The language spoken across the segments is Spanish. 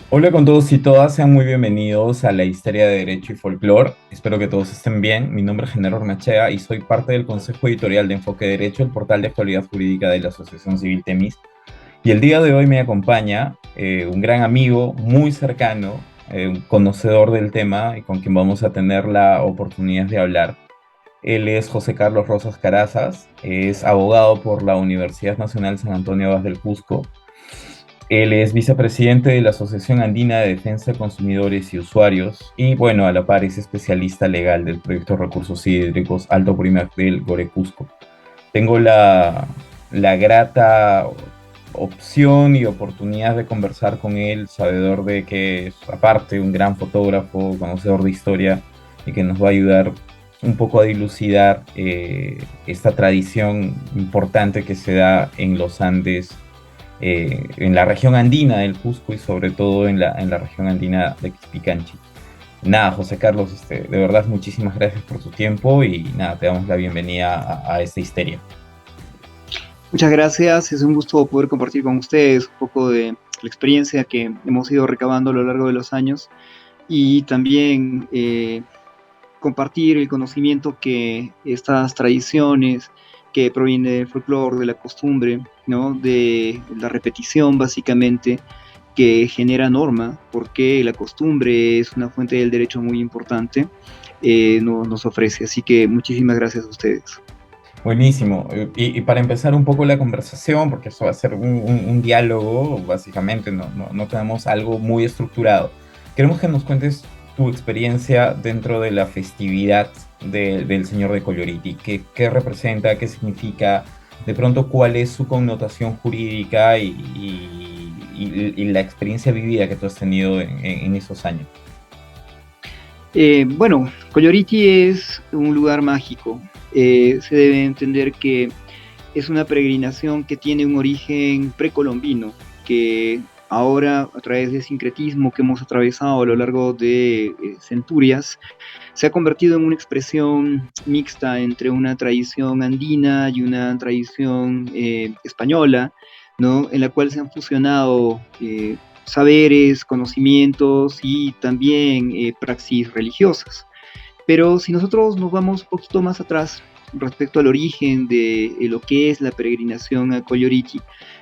Hola con todos y todas, sean muy bienvenidos a la Historia de Derecho y Folclore. Espero que todos estén bien. Mi nombre es Genaro Ormachea y soy parte del Consejo Editorial de Enfoque Derecho, el portal de actualidad jurídica de la Asociación Civil Temis. Y el día de hoy me acompaña un gran amigo, muy cercano, un conocedor del tema y con quien vamos a tener la oportunidad de hablar. Él es José Carlos Rosas Carazas, es abogado por la Universidad Nacional San Antonio Abad del Cusco. Él es vicepresidente de la Asociación Andina de Defensa de Consumidores y Usuarios y, bueno, a la par es especialista legal del proyecto Recursos Hídricos Alto Primac del Gore Cusco. Tengo la grata opción y oportunidad de conversar con él, sabedor de que es, aparte, un gran fotógrafo, conocedor de historia y que nos va a ayudar un poco a dilucidar esta tradición importante que se da en los Andes, en la región andina del Cusco y sobre todo en la región andina de Quispicanchi. Nada, José Carlos, de verdad muchísimas gracias por tu tiempo y nada, te damos la bienvenida a esta histeria. Muchas gracias, es un gusto poder compartir con ustedes un poco de la experiencia que hemos ido recabando a lo largo de los años y también compartir el conocimiento que estas tradiciones que provienen del folclore, de la costumbre, ¿no? De la repetición básicamente que genera norma, porque la costumbre es una fuente del derecho muy importante, nos ofrece. Así que muchísimas gracias a ustedes. Buenísimo. Y para empezar un poco la conversación, porque esto va a ser un diálogo, básicamente, no tenemos algo muy estructurado. Queremos que nos cuentes tu experiencia dentro de la festividad del Señor de Colloriti. ¿Qué representa? ¿Qué significa? De pronto, ¿cuál es su connotación jurídica y la experiencia vivida que tú has tenido en esos años? Bueno, Colloriti es un lugar mágico. Se debe entender que es una peregrinación que tiene un origen precolombino, que ahora, a través del sincretismo que hemos atravesado a lo largo de centurias, se ha convertido en una expresión mixta entre una tradición andina y una tradición española, ¿no? En la cual se han fusionado saberes, conocimientos y también praxis religiosas. Pero si nosotros nos vamos un poquito más atrás respecto al origen de lo que es la peregrinación a Colloriti,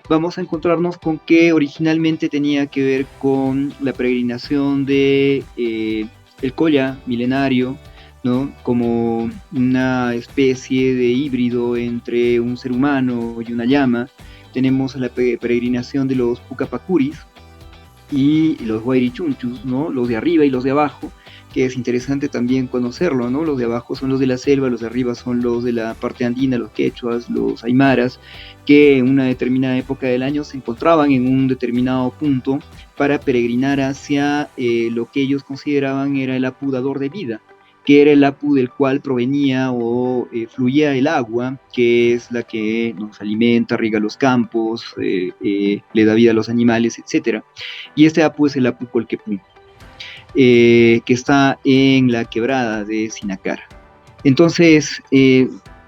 vamos a encontrarnos con que originalmente tenía que ver con la peregrinación de el Colla milenario, ¿no? Como una especie de híbrido entre un ser humano y una llama. Tenemos la peregrinación de los Pucapacuris, y los Guayrichunchus, ¿no? Los de arriba y los de abajo, que es interesante también conocerlo, ¿no? Los de abajo son los de la selva, los de arriba son los de la parte andina, los quechuas, los aymaras, que en una determinada época del año se encontraban en un determinado punto para peregrinar hacia lo que ellos consideraban era el Apu dador de vida, que era el Apu del cual provenía o fluía el agua, que es la que nos alimenta, riega los campos, le da vida a los animales, etcétera. Y este Apu es el Apu Colquepú, que está en la quebrada de Sinacara. Entonces,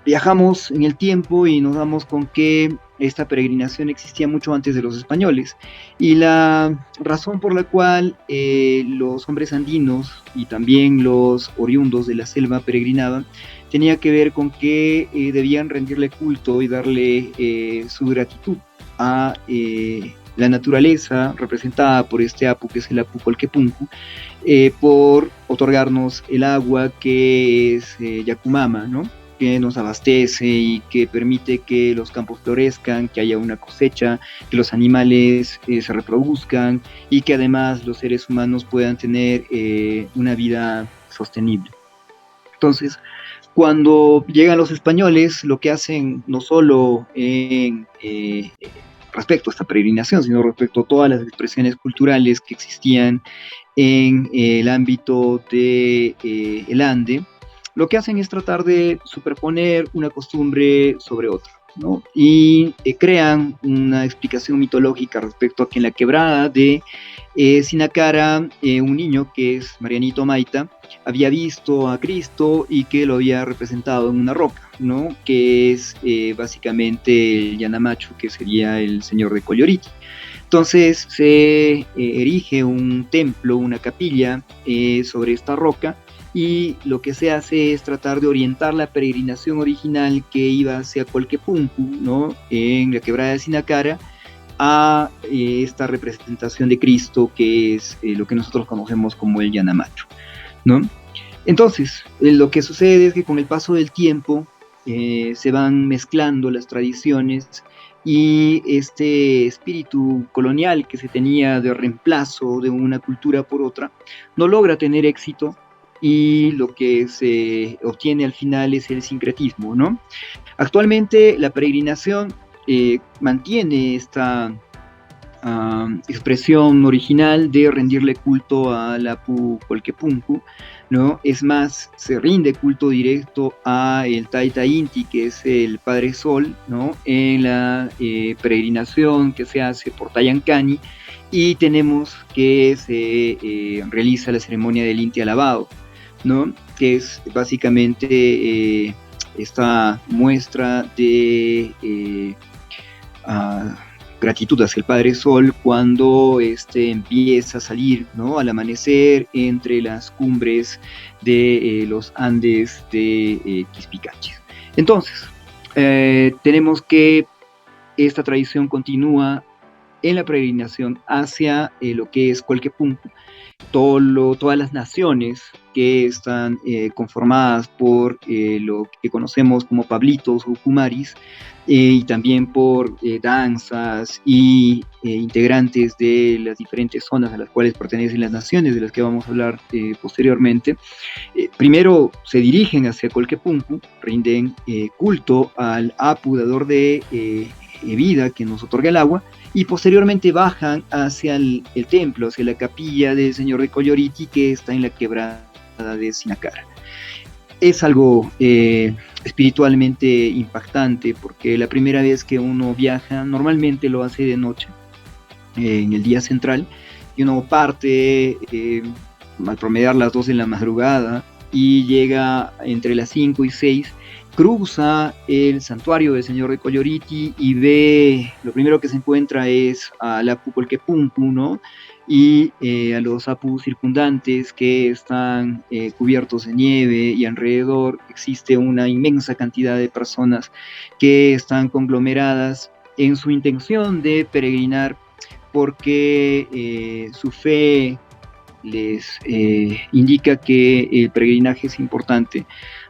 viajamos en el tiempo y nos damos con que esta peregrinación existía mucho antes de los españoles. Y la razón por la cual los hombres andinos y también los oriundos de la selva peregrinaban tenía que ver con que debían rendirle culto y darle su gratitud a la naturaleza representada por este Apu, que es el Apu Colquepuncu, por otorgarnos el agua que es Yacumama, ¿no? Que nos abastece y que permite que los campos florezcan, que haya una cosecha, que los animales se reproduzcan y que además los seres humanos puedan tener una vida sostenible. Entonces, cuando llegan los españoles, lo que hacen no solo en respecto a esta peregrinación, sino respecto a todas las expresiones culturales que existían en el ámbito de el Ande, lo que hacen es tratar de superponer una costumbre sobre otra, ¿no? Y crean una explicación mitológica respecto a que en la quebrada de Sinacara, un niño que es Marianito Maita había visto a Cristo y que lo había representado en una roca, ¿no? Que es básicamente el Yanamacho, que sería el señor de Colloriti. Entonces se erige un templo, una capilla sobre esta roca, y lo que se hace es tratar de orientar la peregrinación original que iba hacia Colquepuncu, ¿no?, en la quebrada de Sinacara, a esta representación de Cristo que es lo que nosotros conocemos como el Yanamacho, ¿no? Entonces, lo que sucede es que con el paso del tiempo se van mezclando las tradiciones, y este espíritu colonial que se tenía de reemplazo de una cultura por otra no logra tener éxito, y lo que se obtiene al final es el sincretismo, ¿no? Actualmente la peregrinación mantiene esta expresión original de rendirle culto a la Apu Colquepuncu, ¿no? Es más, se rinde culto directo a el Taita Inti, que es el Padre Sol, ¿no?, en la peregrinación que se hace por Tayancani, y tenemos que se realiza la ceremonia del Inti alabado, ¿no?, que es básicamente esta muestra de gratitud hacia el Padre Sol cuando empieza a salir, ¿no?, al amanecer entre las cumbres de los Andes de Quispicaches. Entonces, tenemos que esta tradición continúa en la peregrinación hacia lo que es Colquepuncu. Todas las naciones que están conformadas por lo que conocemos como pablitos o kumaris, y también por danzas y integrantes de las diferentes zonas a las cuales pertenecen las naciones, de las que vamos a hablar posteriormente. Primero se dirigen hacia Colquepuncu, rinden culto al Apu, dador de vida que nos otorga el agua, y posteriormente bajan hacia el templo, hacia la capilla del Señor de Colloriti, que está en la quebrada de Sinacara. Es algo espiritualmente impactante, porque la primera vez que uno viaja, normalmente lo hace de noche, en el día central, y uno parte al promediar las 2 de la madrugada, y llega entre las 5 y 6, cruza el santuario del Señor de Colloriti y ve, lo primero que se encuentra es al Apu Colquepuncu, ¿no?, y a los apus circundantes que están cubiertos de nieve, y alrededor existe una inmensa cantidad de personas que están conglomeradas en su intención de peregrinar, porque su fe les indica que el peregrinaje es importante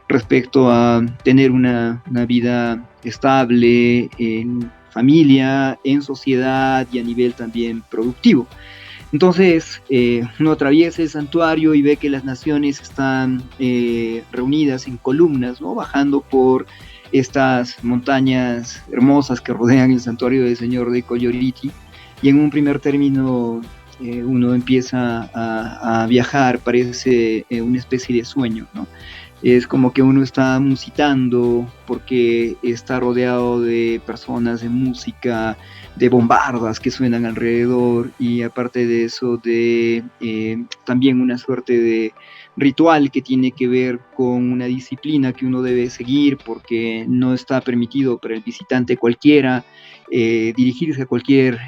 respecto a tener una vida estable en familia, en sociedad y a nivel también productivo. Entonces uno atraviesa el santuario y ve que las naciones están reunidas en columnas, ¿no?, bajando por estas montañas hermosas que rodean el santuario del Señor de Colloriti, y en un primer término uno empieza a viajar, parece una especie de sueño, ¿no? Es como que uno está musitando porque está rodeado de personas, de música, de bombardas que suenan alrededor, y aparte de eso de también una suerte de ritual que tiene que ver con una disciplina que uno debe seguir, porque no está permitido para el visitante cualquiera dirigirse a cualquier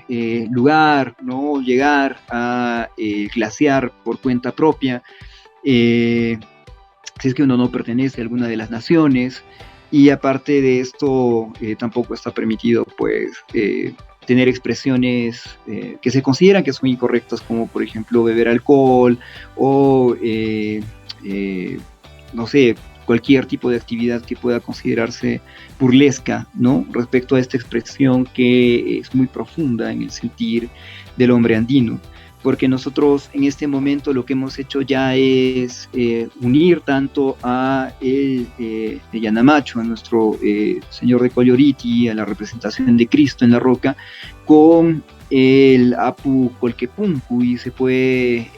lugar, ¿no?, llegar a glaciar por cuenta propia, si es que uno no pertenece a alguna de las naciones. Y aparte de esto, tampoco está permitido, pues, tener expresiones que se consideran que son incorrectas, como por ejemplo beber alcohol o, no sé, cualquier tipo de actividad que pueda considerarse burlesca, ¿no?, respecto a esta expresión que es muy profunda en el sentir del hombre andino. Porque nosotros en este momento lo que hemos hecho ya es unir tanto a el Yanamacho, a nuestro Señor de Colloriti, a la representación de Cristo en la roca, con el Apu Colquepuncu, y se puede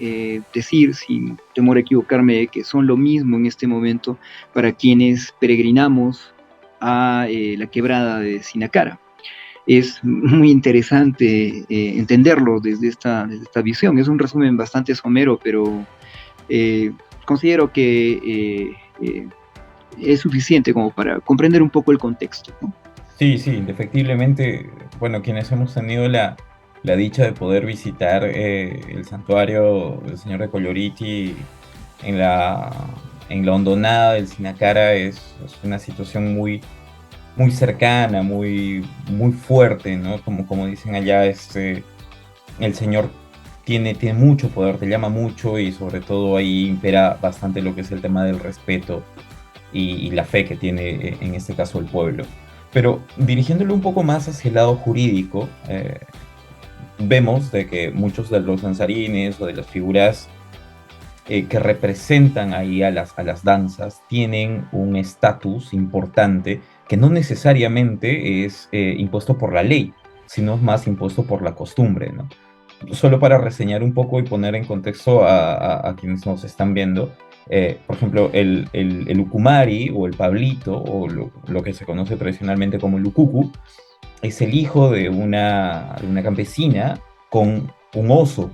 decir, sin temor a equivocarme, que son lo mismo en este momento para quienes peregrinamos a la quebrada de Sinacara. Es muy interesante entenderlo desde esta visión. Es un resumen bastante somero, pero considero que es suficiente como para comprender un poco el contexto, ¿no? Sí, sí, indefectiblemente, bueno, quienes hemos tenido la dicha de poder visitar el santuario del Señor de Colloriti en en la hondonada del Sinacara es una situación muy cercana, muy fuerte, ¿no? Como dicen allá, el Señor tiene mucho poder, te llama mucho y sobre todo ahí impera bastante lo que es el tema del respeto y la fe que tiene en este caso el pueblo. Pero dirigiéndolo un poco más hacia el lado jurídico, vemos de que muchos de los danzarines o de las figuras que representan ahí a a las danzas tienen un estatus importante que no necesariamente es impuesto por la ley, sino más impuesto por la costumbre, ¿no? Solo para reseñar un poco y poner en contexto a quienes nos están viendo, por ejemplo, el ukumari o el pablito, o lo que se conoce tradicionalmente como el ukuku, es el hijo de una campesina con un oso.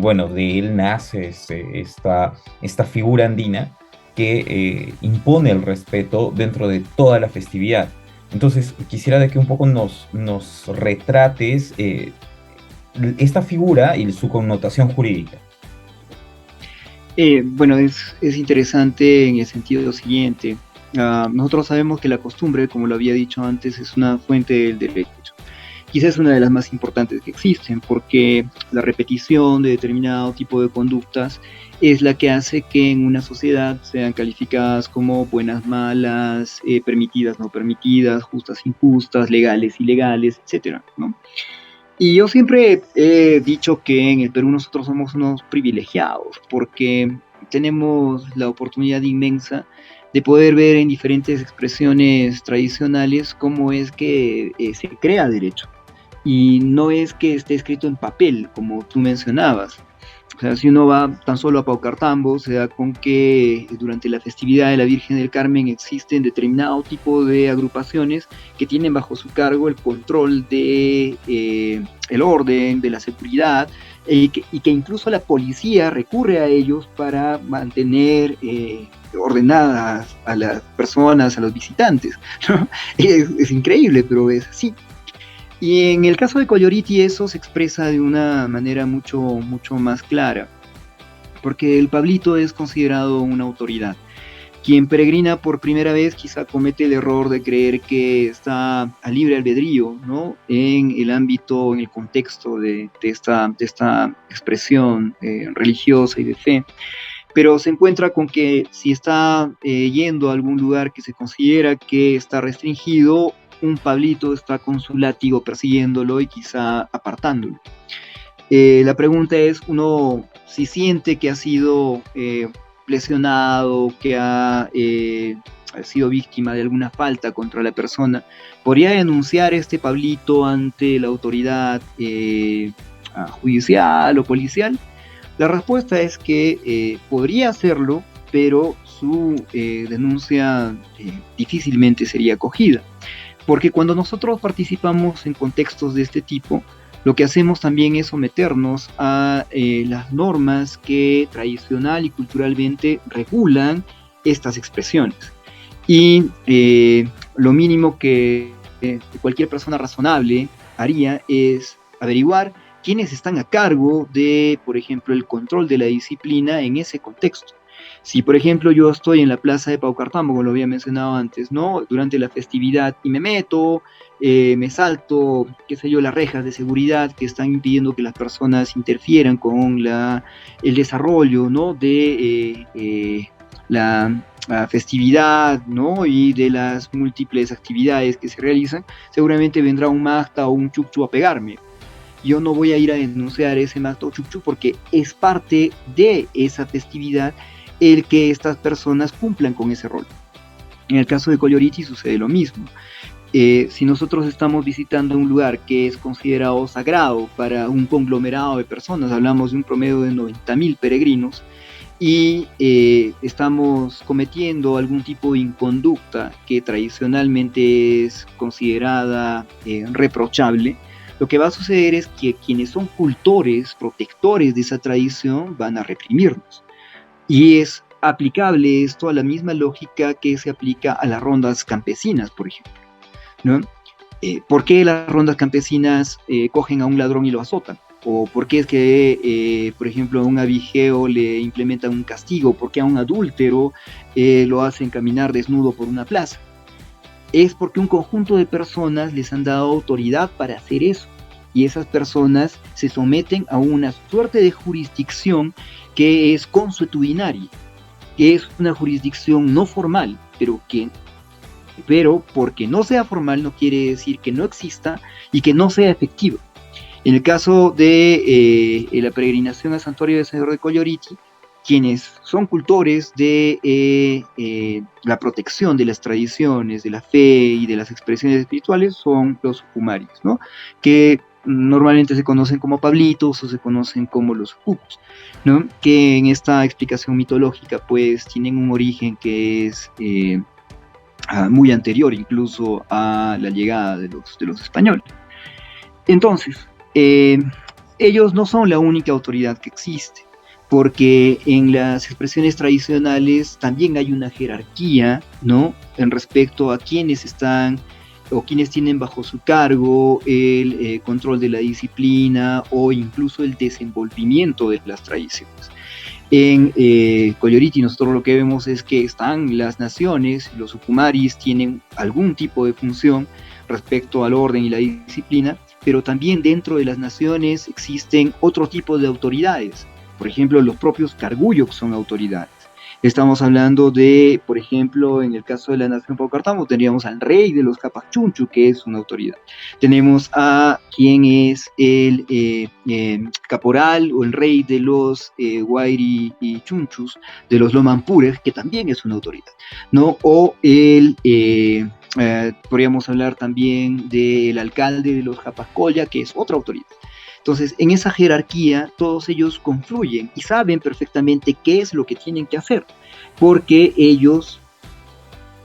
Bueno, de él nace esta figura andina que impone el respeto dentro de toda la festividad. Entonces, quisiera de que un poco nos retrates esta figura y su connotación jurídica. Bueno, es interesante en el sentido siguiente. Nosotros sabemos que la costumbre, como lo había dicho antes, es una fuente del derecho. Quizás es una de las más importantes que existen, porque la repetición de determinado tipo de conductas es la que hace que en una sociedad sean calificadas como buenas, malas, permitidas, no permitidas, justas, injustas, legales, ilegales, etcétera, ¿no? Y yo siempre he dicho que en el Perú nosotros somos unos privilegiados porque tenemos la oportunidad inmensa de poder ver en diferentes expresiones tradicionales cómo es que se crea derecho. Y no es que esté escrito en papel, como tú mencionabas. O sea, si uno va tan solo a Paucartambo, se da con que durante la festividad de la Virgen del Carmen existen determinado tipo de agrupaciones que tienen bajo su cargo el control de el orden, de la seguridad, y que incluso la policía recurre a ellos para mantener ordenadas a las personas, a los visitantes, ¿no? Es increíble, pero es así. Y en el caso de Coyoriti eso se expresa de una manera mucho más clara, porque el Pablito es considerado una autoridad. Quien peregrina por primera vez quizá comete el error de creer que está a libre albedrío, ¿no? En el ámbito, en el contexto de esta expresión religiosa y de fe, pero se encuentra con que si está yendo a algún lugar que se considera que está restringido, un Pablito está con su látigo persiguiéndolo y quizá apartándolo. La pregunta es, uno si siente que ha sido lesionado, que ha sido víctima de alguna falta contra la persona, ¿podría denunciar este Pablito ante la autoridad judicial o policial? La respuesta es que podría hacerlo, pero su denuncia difícilmente sería acogida. Porque cuando nosotros participamos en contextos de este tipo, lo que hacemos también es someternos a las normas que tradicional y culturalmente regulan estas expresiones. Y lo mínimo que cualquier persona razonable haría es averiguar quiénes están a cargo de, por ejemplo, el control de la disciplina en ese contexto. Si, por ejemplo, yo estoy en la plaza de Paucartambo, como lo había mencionado antes, ¿no? Durante la festividad y me meto, me salto, qué sé yo, las rejas de seguridad que están impidiendo que las personas interfieran con el desarrollo, ¿no? De la festividad, ¿no? Y de las múltiples actividades que se realizan, seguramente vendrá un Magta o un Chukchu a pegarme. Yo no voy a ir a denunciar ese Magta o Chukchu porque es parte de esa festividad el que estas personas cumplan con ese rol. En el caso de Coyoriti sucede lo mismo. Si nosotros estamos visitando un lugar que es considerado sagrado para un conglomerado de personas, hablamos de un promedio de 90.000 peregrinos, y estamos cometiendo algún tipo de inconducta que tradicionalmente es considerada reprochable, lo que va a suceder es que quienes son cultores, protectores de esa tradición, van a reprimirnos. Y es aplicable esto a la misma lógica que se aplica a las rondas campesinas, por ejemplo, ¿no? ¿Por qué las rondas campesinas cogen a un ladrón y lo azotan? ¿O por qué es que, por ejemplo, a un abigeo le implementan un castigo? ¿Por qué a un adúltero lo hacen caminar desnudo por una plaza? Es porque un conjunto de personas les han dado autoridad para hacer eso. Y esas personas se someten a una suerte de jurisdicción que es consuetudinaria, que es una jurisdicción no formal, pero porque no sea formal no quiere decir que no exista y que no sea efectiva. En el caso de la peregrinación al santuario del Señor de Coyoliti, quienes son cultores de la protección de las tradiciones, de la fe y de las expresiones espirituales son los sucumaris, ¿no? Que normalmente se conocen como pablitos o se conocen como los sucubos, ¿no? Que en esta explicación mitológica pues tienen un origen que es muy anterior incluso a la llegada de los españoles. Entonces, ellos no son la única autoridad que existe, porque en las expresiones tradicionales también hay una jerarquía, ¿no? En respecto a quienes están o quienes tienen bajo su cargo el control de la disciplina o incluso el desenvolvimiento de las tradiciones. En Coyoliti nosotros lo que vemos es que están las naciones, los sucumaris tienen algún tipo de función respecto al orden y la disciplina, pero también dentro de las naciones existen otro tipo de autoridades. Por ejemplo, los propios Carguyos son autoridades. Estamos hablando de, por ejemplo, en el caso de la nación Paucartambo, tendríamos al rey de los Capachunchu, que es una autoridad. Tenemos a quien es el caporal o el rey de los Guairi y Chunchus, de los Lomampures, que también es una autoridad, ¿no? O el podríamos hablar también del alcalde de los Japascoya, que es otra autoridad. Entonces, en esa jerarquía, todos ellos confluyen y saben perfectamente qué es lo que tienen que hacer, porque ellos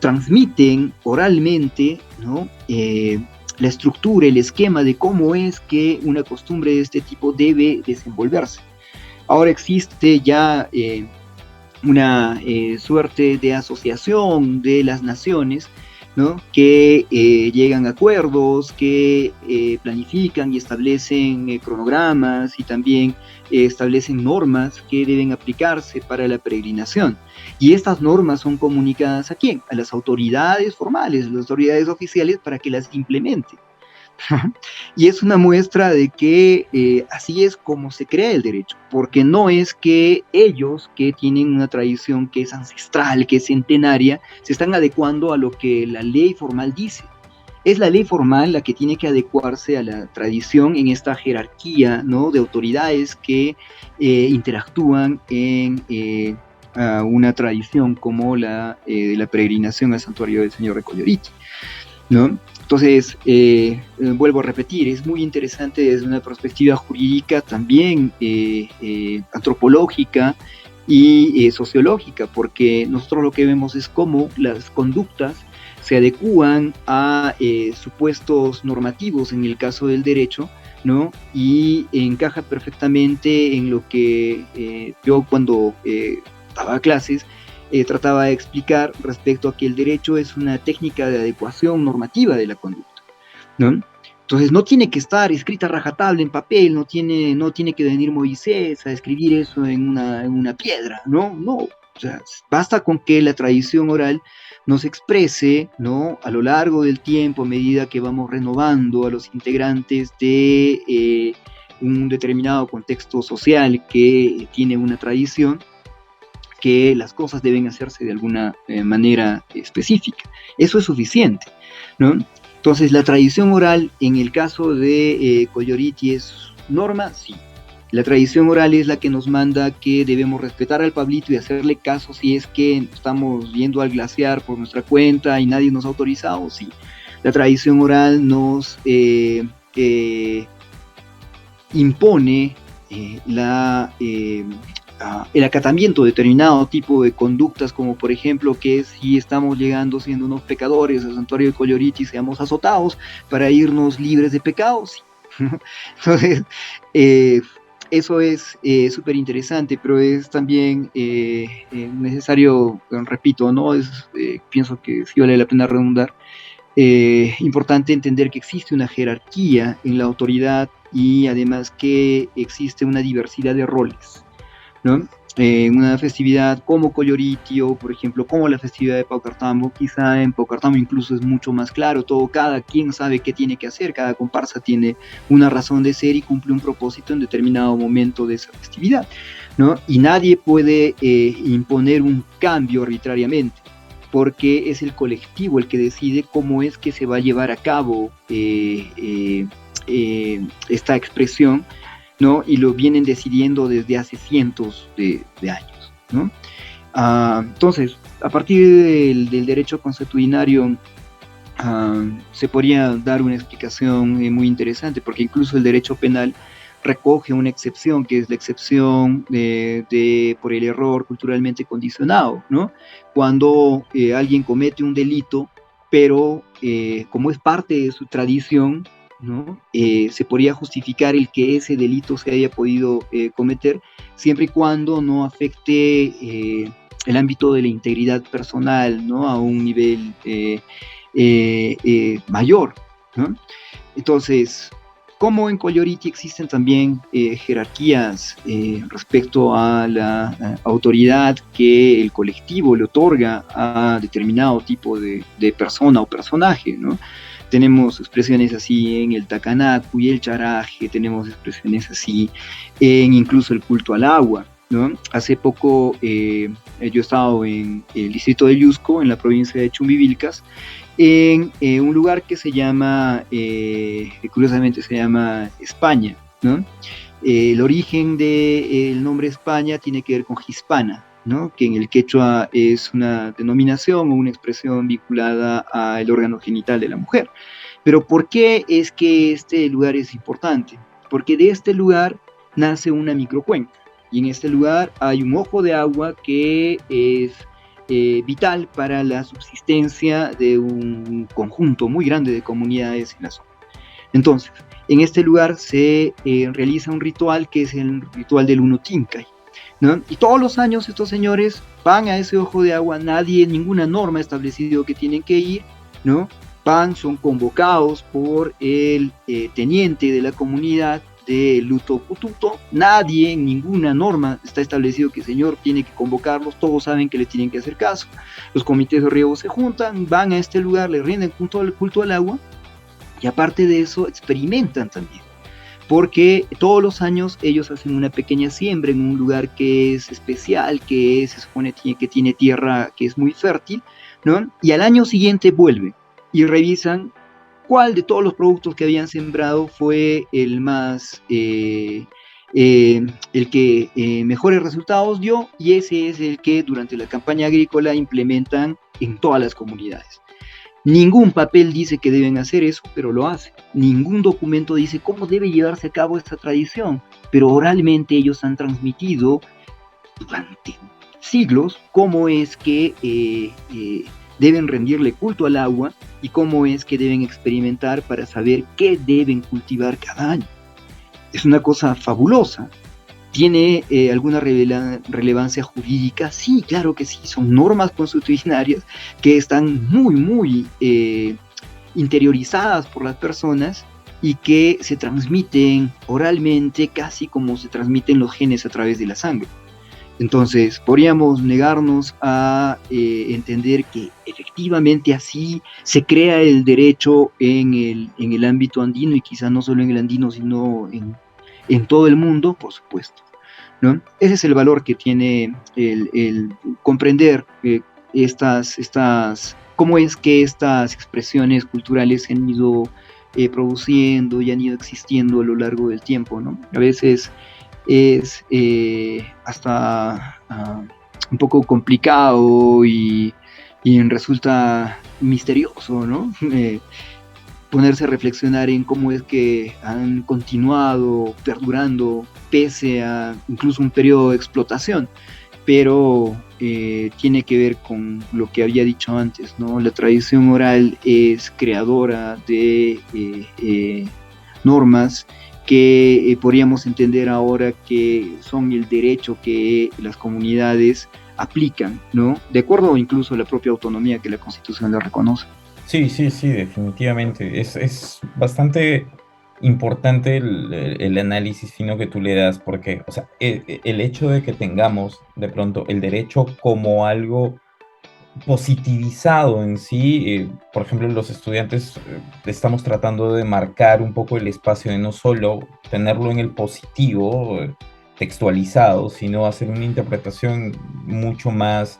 transmiten oralmente, ¿no? La estructura, el esquema de cómo es que una costumbre de este tipo debe desenvolverse. Ahora existe ya una suerte de asociación de las naciones, ¿no? Que llegan a acuerdos, que planifican y establecen cronogramas y también establecen normas que deben aplicarse para la peregrinación. Y estas normas son comunicadas ¿a quién? A las autoridades formales, a las autoridades oficiales para que las implementen. Y es una muestra de que así es como se crea el derecho, porque no es que ellos, que tienen una tradición que es ancestral, que es centenaria, se están adecuando a lo que la ley formal dice. Es la ley formal la que tiene que adecuarse a la tradición en esta jerarquía, ¿no? De autoridades que interactúan en una tradición como la de la peregrinación al santuario del Señor de Coyoliti, ¿no? Entonces, vuelvo a repetir, es muy interesante desde una perspectiva jurídica, también antropológica y sociológica, porque nosotros lo que vemos es cómo las conductas se adecúan a supuestos normativos en el caso del derecho, ¿no? Y encaja perfectamente en lo que yo cuando daba clases trataba de explicar respecto a que el derecho es una técnica de adecuación normativa de la conducta, ¿no? Entonces no tiene que estar escrita rajatabla en papel, no tiene que venir Moisés a escribir eso en una piedra, ¿no? No, o sea, basta con que la tradición oral nos exprese, ¿no? A lo largo del tiempo, a medida que vamos renovando a los integrantes de un determinado contexto social que tiene una tradición, que las cosas deben hacerse de alguna manera específica. Eso es suficiente, ¿no? Entonces, la tradición oral, en el caso de Coyoliti, ¿es norma? Sí. La tradición oral es la que nos manda que debemos respetar al Pablito y hacerle caso si es que estamos yendo al glaciar por nuestra cuenta y nadie nos ha autorizado, sí. La tradición oral nos impone el acatamiento de determinado tipo de conductas, como por ejemplo que si estamos llegando siendo unos pecadores al santuario de Coyoliti, seamos azotados para irnos libres de pecados. Entonces, eso es súper interesante, pero es también necesario, repito, ¿no? Pienso que sí vale la pena redundar, Importante entender que existe una jerarquía en la autoridad y además que existe una diversidad de roles, ¿no? En una festividad como Collioritio, por ejemplo, como la festividad de Paucartambo, quizá en Paucartambo incluso es mucho más claro, todo, cada quien sabe qué tiene que hacer, cada comparsa tiene una razón de ser y cumple un propósito en determinado momento de esa festividad, ¿no? Y nadie puede imponer un cambio arbitrariamente, porque es el colectivo el que decide cómo es que se va a llevar a cabo esta expresión, ¿no? Y lo vienen decidiendo desde hace cientos de años, ¿no? Entonces, a partir del derecho consuetudinario, se podría dar una explicación muy interesante, porque incluso el derecho penal recoge una excepción, que es la excepción por el error culturalmente condicionado, ¿no? Cuando alguien comete un delito, pero como es parte de su tradición, ¿no? Se podría justificar el que ese delito se haya podido cometer, siempre y cuando no afecte el ámbito de la integridad personal, ¿no? A un nivel mayor, ¿no? Entonces, como en Collioritio existen también jerarquías respecto a la autoridad que el colectivo le otorga a determinado tipo de persona o personaje, ¿no? Tenemos expresiones así en el Tacanacu y el Charaje, tenemos expresiones así en incluso el culto al agua, ¿no? Hace poco yo he estado en el distrito de Yusco, en la provincia de Chumbivilcas, en un lugar que se llama, curiosamente se llama España, ¿no? El origen del nombre España tiene que ver con hispana, ¿no? Que en el quechua es una denominación o una expresión vinculada al órgano genital de la mujer. Pero ¿por qué es que este lugar es importante? Porque de este lugar nace una microcuenca, y en este lugar hay un ojo de agua que es vital para la subsistencia de un conjunto muy grande de comunidades en la zona. Entonces, en este lugar se realiza un ritual que es el ritual del Unotincay, ¿no? Y todos los años estos señores van a ese ojo de agua, nadie, ninguna norma ha establecido que tienen que ir, ¿no? Van, son convocados por el teniente de la comunidad de Luto Pututo, nadie, en ninguna norma está establecido que el señor tiene que convocarlos, todos saben que le tienen que hacer caso, los comités de riego se juntan, van a este lugar, le rinden culto al agua, y aparte de eso experimentan también, porque todos los años ellos hacen una pequeña siembra en un lugar que es especial, que se supone que tiene tierra que es muy fértil, ¿no? Y al año siguiente vuelven y revisan cuál de todos los productos que habían sembrado fue el más, el que mejores resultados dio, y ese es el que durante la campaña agrícola implementan en todas las comunidades. Ningún papel dice que deben hacer eso, pero lo hacen. Ningún documento dice cómo debe llevarse a cabo esta tradición, pero oralmente ellos han transmitido durante siglos cómo es que deben rendirle culto al agua y cómo es que deben experimentar para saber qué deben cultivar cada año. Es una cosa fabulosa. ¿Tiene alguna relevancia jurídica? Sí, claro que sí, son normas consuetudinarias que están muy interiorizadas por las personas y que se transmiten oralmente casi como se transmiten los genes a través de la sangre. Entonces, podríamos negarnos a entender que efectivamente así se crea el derecho en el ámbito andino, y quizá no solo en el andino, sino en todo el mundo, por supuesto, ¿no? Ese es el valor que tiene el comprender cómo es que estas expresiones culturales se han ido produciendo y han ido existiendo a lo largo del tiempo, ¿no? A veces es hasta un poco complicado y resulta misterioso, ¿no? Ponerse a reflexionar en cómo es que han continuado perdurando pese a incluso un periodo de explotación, pero tiene que ver con lo que había dicho antes, ¿no? La tradición oral es creadora de normas que podríamos entender ahora que son el derecho que las comunidades aplican, ¿no? De acuerdo incluso a la propia autonomía que la Constitución le reconoce. Sí, sí, sí, definitivamente. Es bastante importante el análisis fino que tú le das, porque, o sea, el hecho de que tengamos de pronto el derecho como algo positivizado en sí. Por ejemplo, los estudiantes estamos tratando de marcar un poco el espacio de no solo tenerlo en el positivo, textualizado, sino hacer una interpretación mucho más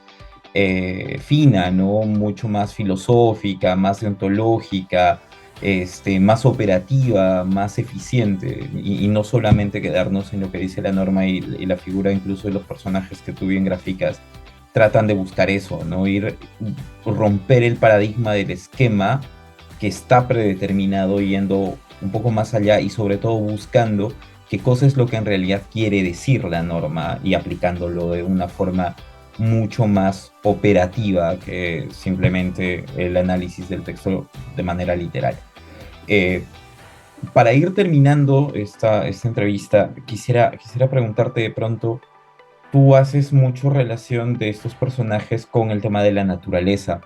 fina, ¿no? Mucho más filosófica, más deontológica, más operativa, más eficiente, y no solamente quedarnos en lo que dice la norma y la figura incluso de los personajes que tú bien graficas tratan de buscar eso, ¿no? Romper el paradigma del esquema que está predeterminado, yendo un poco más allá y sobre todo buscando qué cosa es lo que en realidad quiere decir la norma y aplicándolo de una forma mucho más operativa que simplemente el análisis del texto de manera literal. Eh, para ir terminando esta entrevista, quisiera preguntarte de pronto, tú haces mucho relación de estos personajes con el tema de la naturaleza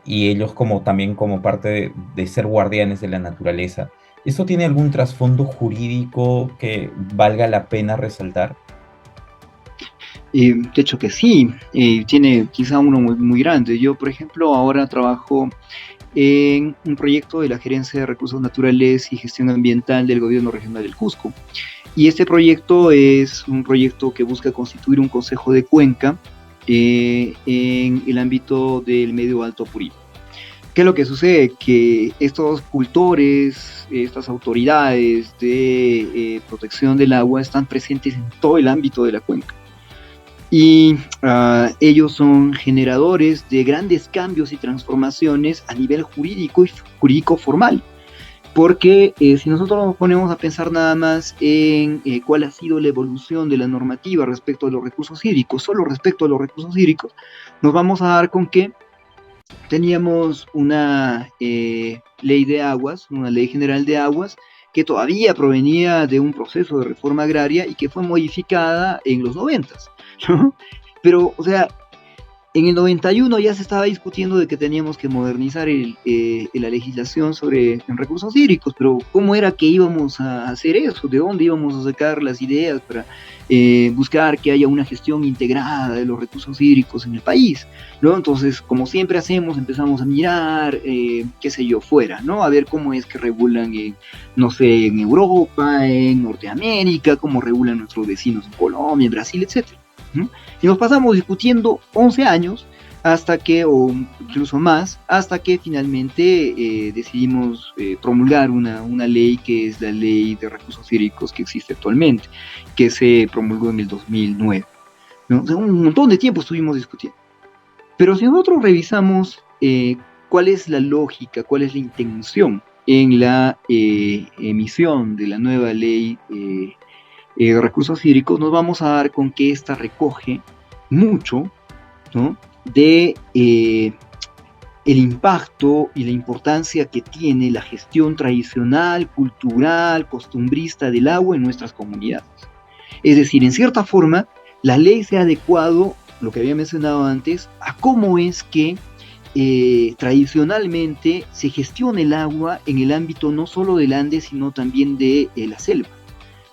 y ellos como también como parte de ser guardianes de la naturaleza. ¿Eso tiene algún trasfondo jurídico que valga la pena resaltar? De hecho que sí, tiene quizá uno muy grande. Yo, por ejemplo, ahora trabajo en un proyecto de la Gerencia de Recursos Naturales y Gestión Ambiental del Gobierno Regional del Cusco. Y este proyecto es un proyecto que busca constituir un consejo de cuenca en el ámbito del medio Alto Apurí. ¿Qué es lo que sucede? Que estos cultores, estas autoridades de protección del agua están presentes en todo el ámbito de la cuenca. Y ellos son generadores de grandes cambios y transformaciones a nivel jurídico y jurídico formal. Porque si nosotros nos ponemos a pensar nada más en cuál ha sido la evolución de la normativa respecto a los recursos hídricos, solo respecto a los recursos hídricos, nos vamos a dar con que teníamos una ley de aguas, una ley general de aguas, que todavía provenía de un proceso de reforma agraria y que fue modificada en los 90, ¿no? Pero, o sea, en el 91 ya se estaba discutiendo de que teníamos que modernizar la legislación sobre recursos hídricos, pero ¿cómo era que íbamos a hacer eso? ¿De dónde íbamos a sacar las ideas para buscar que haya una gestión integrada de los recursos hídricos en el país? ¿No? Entonces, como siempre hacemos, empezamos a mirar, qué sé yo, fuera, ¿no? A ver cómo es que regulan, no sé, en Europa, en Norteamérica, cómo regulan nuestros vecinos en Colombia, en Brasil, etcétera. ¿No? Y nos pasamos discutiendo 11 años hasta que, o incluso más, hasta que finalmente decidimos promulgar una ley que es la ley de recursos hídricos que existe actualmente, que se promulgó en el 2009. ¿No? O sea, un montón de tiempo estuvimos discutiendo. Pero si nosotros revisamos cuál es la lógica, cuál es la intención en la emisión de la nueva ley recursos hídricos, nos vamos a dar con que esta recoge mucho, ¿no? de el impacto y la importancia que tiene la gestión tradicional, cultural, costumbrista del agua en nuestras comunidades. Es decir, en cierta forma, la ley se ha adecuado, lo que había mencionado antes, a cómo es que tradicionalmente se gestiona el agua en el ámbito no solo del Andes, sino también de la selva.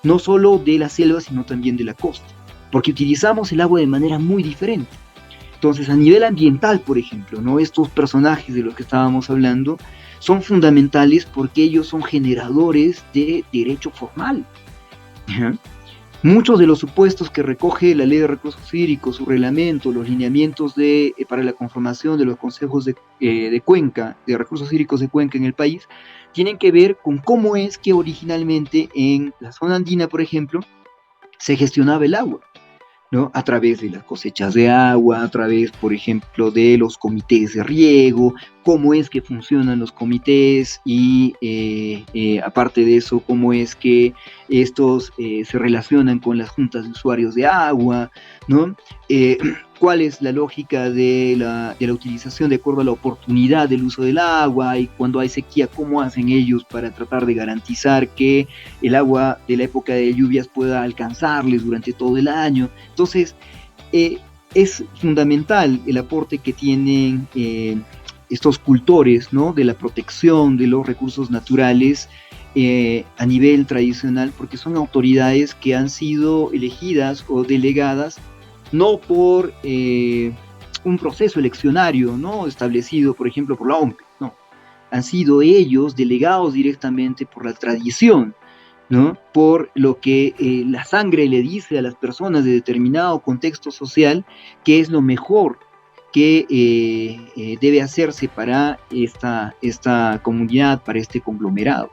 No solo de la selva, sino también de la costa, porque utilizamos el agua de manera muy diferente. Entonces, a nivel ambiental, por ejemplo, ¿no? Estos personajes de los que estábamos hablando son fundamentales porque ellos son generadores de derecho formal. ¿Ja? Muchos de los supuestos que recoge la Ley de Recursos Hídricos, su reglamento, los lineamientos para la conformación de los consejos de cuenca, de recursos hídricos de cuenca en el país, tienen que ver con cómo es que originalmente en la zona andina, por ejemplo, se gestionaba el agua, ¿no? A través de las cosechas de agua, a través, por ejemplo, de los comités de riego, cómo es que funcionan los comités y, aparte de eso, cómo es que estos se relacionan con las juntas de usuarios de agua, ¿no? Cuál es la lógica de la utilización de acuerdo a la oportunidad del uso del agua y cuando hay sequía, cómo hacen ellos para tratar de garantizar que el agua de la época de lluvias pueda alcanzarles durante todo el año. Entonces, es fundamental el aporte que tienen estos cultores, ¿no?, de la protección de los recursos naturales a nivel tradicional, porque son autoridades que han sido elegidas o delegadas no por un proceso eleccionario, ¿no?, establecido, por ejemplo, por la OMP, no, han sido ellos delegados directamente por la tradición, ¿no?, por lo que la sangre le dice a las personas de determinado contexto social que es lo mejor que debe hacerse para esta comunidad, para este conglomerado.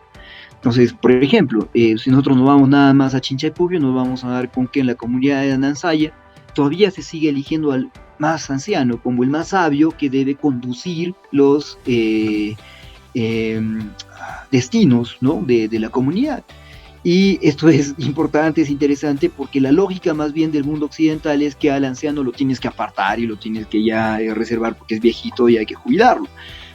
Entonces, por ejemplo, si nosotros nos vamos nada más a Chinchaypuyo, nos vamos a dar con que en la comunidad de Anansaya todavía se sigue eligiendo al más anciano como el más sabio que debe conducir los destinos, ¿no?, de la comunidad. Y esto es importante, es interesante, porque la lógica más bien del mundo occidental es que al anciano lo tienes que apartar y lo tienes que ya reservar porque es viejito y hay que jubilarlo,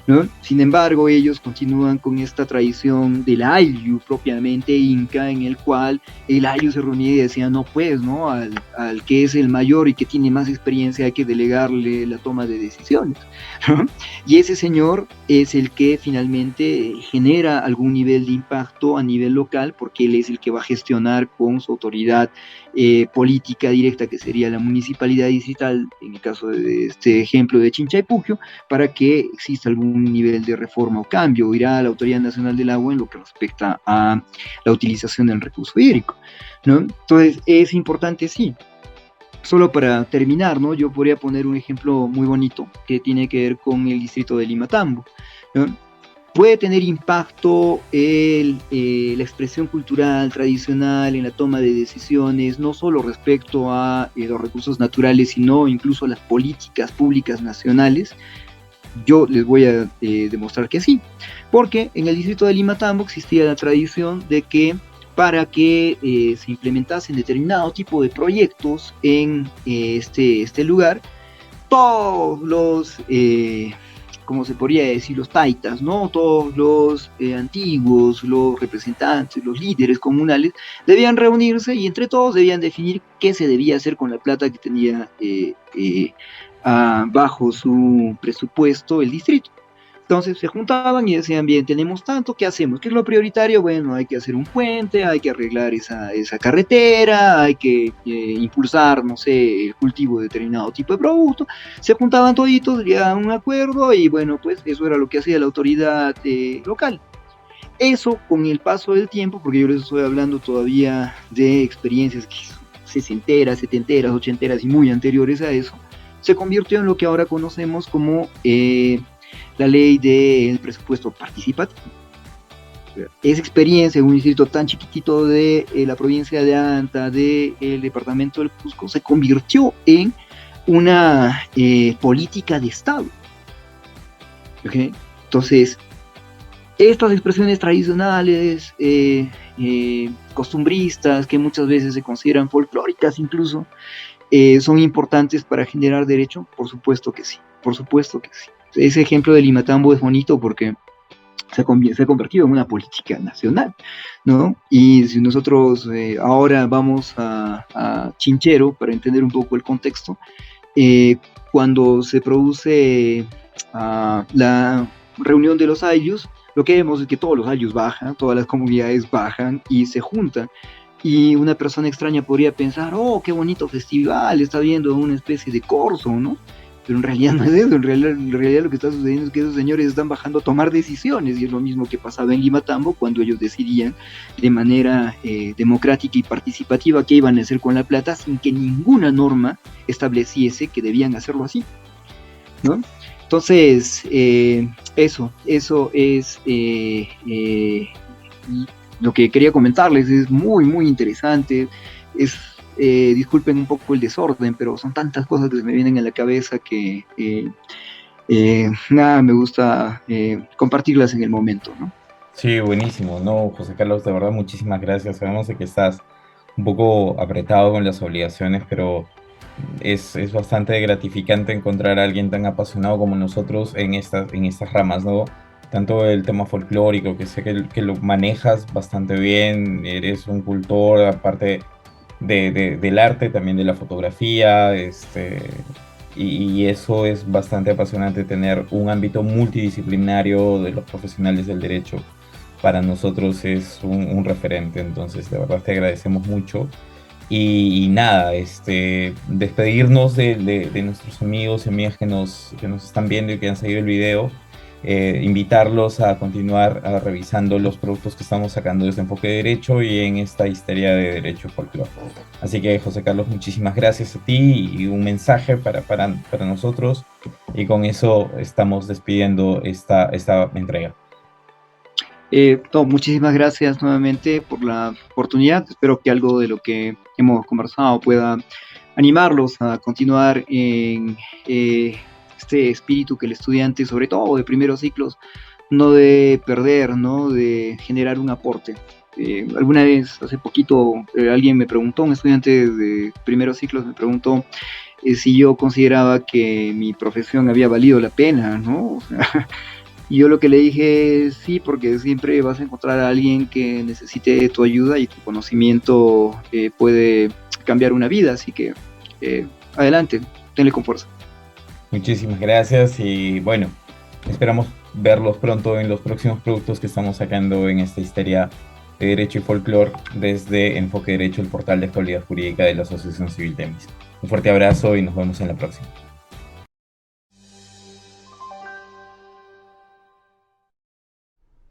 ¿no? Sin embargo, ellos continúan con esta tradición del ayllu propiamente inca, en el cual el ayllu se reunía y decía, no, pues, ¿no?, al que es el mayor y que tiene más experiencia hay que delegarle la toma de decisiones, ¿no? Y ese señor es el que finalmente genera algún nivel de impacto a nivel local, porque él es el que va a gestionar con su autoridad política directa, que sería la municipalidad distrital, en el caso de este ejemplo de Chinchaypucyo, para que exista algún nivel de reforma o cambio. Irá a la Autoridad Nacional del Agua en lo que respecta a la utilización del recurso hídrico, ¿no? Entonces, es importante, sí. Solo para terminar, ¿no?, yo podría poner un ejemplo muy bonito que tiene que ver con el distrito de Limatambo, ¿no? Puede tener impacto la expresión cultural tradicional en la toma de decisiones, no solo respecto a los recursos naturales, sino incluso a las políticas públicas nacionales. Yo les voy a demostrar que sí, porque en el distrito de Limatambo existía la tradición de que para que se implementasen determinado tipo de proyectos en este lugar, todos los, como se podría decir, los taitas, ¿no?, todos los antiguos, los representantes, los líderes comunales, debían reunirse y entre todos debían definir qué se debía hacer con la plata que tenía bajo su presupuesto el distrito. Entonces se juntaban y decían, bien, tenemos tanto, ¿qué hacemos? ¿Qué es lo prioritario? Bueno, hay que hacer un puente, hay que arreglar esa carretera, hay que impulsar, no sé, el cultivo de determinado tipo de producto. Se juntaban toditos, llegaban a un acuerdo y bueno, pues eso era lo que hacía la autoridad local. Eso con el paso del tiempo, porque yo les estoy hablando todavía de experiencias que son sesenteras, setenteras, ochenteras y muy anteriores a eso, se convirtió en lo que ahora conocemos como la ley del presupuesto participativo. Esa experiencia en un distrito tan chiquitito de la provincia de Anta, del departamento del Cusco, se convirtió en una política de Estado. ¿Okay? Entonces, estas expresiones tradicionales, costumbristas, que muchas veces se consideran folclóricas incluso, ¿son importantes para generar derecho? Por supuesto que sí, por supuesto que sí. Ese ejemplo de Limatambo es bonito porque se ha convertido en una política nacional, ¿no? Y si nosotros ahora vamos a Chinchero, para entender un poco el contexto, cuando se produce la reunión de los ayllus, lo que vemos es que todos los ayllus bajan, todas las comunidades bajan y se juntan. Y una persona extraña podría pensar, oh, qué bonito festival, está viendo una especie de corso, ¿no? Pero en realidad no es eso, en realidad lo que está sucediendo es que esos señores están bajando a tomar decisiones, y es lo mismo que pasaba en Limatambo cuando ellos decidían de manera democrática y participativa qué iban a hacer con la plata sin que ninguna norma estableciese que debían hacerlo así, ¿no? Entonces, eso es lo que quería comentarles. Es muy, muy interesante. Disculpen un poco el desorden, pero son tantas cosas que se me vienen a la cabeza que nada, me gusta compartirlas en el momento, ¿no? Sí, buenísimo, ¿no? José Carlos, de verdad, muchísimas gracias. Sabemos de que estás un poco apretado con las obligaciones, pero es bastante gratificante encontrar a alguien tan apasionado como nosotros en estas ramas, ¿no? Tanto el tema folclórico, que sé que lo manejas bastante bien, eres un cultor, aparte del arte, también de la fotografía, y eso es bastante apasionante, tener un ámbito multidisciplinario de los profesionales del derecho. Para nosotros es un referente, entonces de verdad te agradecemos mucho. Y nada, despedirnos de nuestros amigos y amigas que nos están viendo y que han seguido el video, invitarlos a continuar revisando los productos que estamos sacando desde Enfoque Derecho y en esta histeria de Derecho Folclore. Así que, José Carlos, muchísimas gracias a ti y un mensaje para nosotros. Y con eso estamos despidiendo esta entrega. No, muchísimas gracias nuevamente por la oportunidad. Espero que algo de lo que hemos conversado pueda animarlos a continuar en este espíritu que el estudiante, sobre todo de primeros ciclos, no debe perder, ¿no? De generar un aporte. Alguna vez, hace poquito, alguien me preguntó, un estudiante de primeros ciclos me preguntó si yo consideraba que mi profesión había valido la pena, ¿no? O sea, y yo lo que le dije, sí, porque siempre vas a encontrar a alguien que necesite tu ayuda y tu conocimiento puede cambiar una vida, así que adelante, tenle con fuerza. Muchísimas gracias y bueno, esperamos verlos pronto en los próximos productos que estamos sacando en esta histeria de Derecho y Folclore desde Enfoque Derecho, el portal de actualidad jurídica de la Asociación Civil Temis. Un fuerte abrazo y nos vemos en la próxima.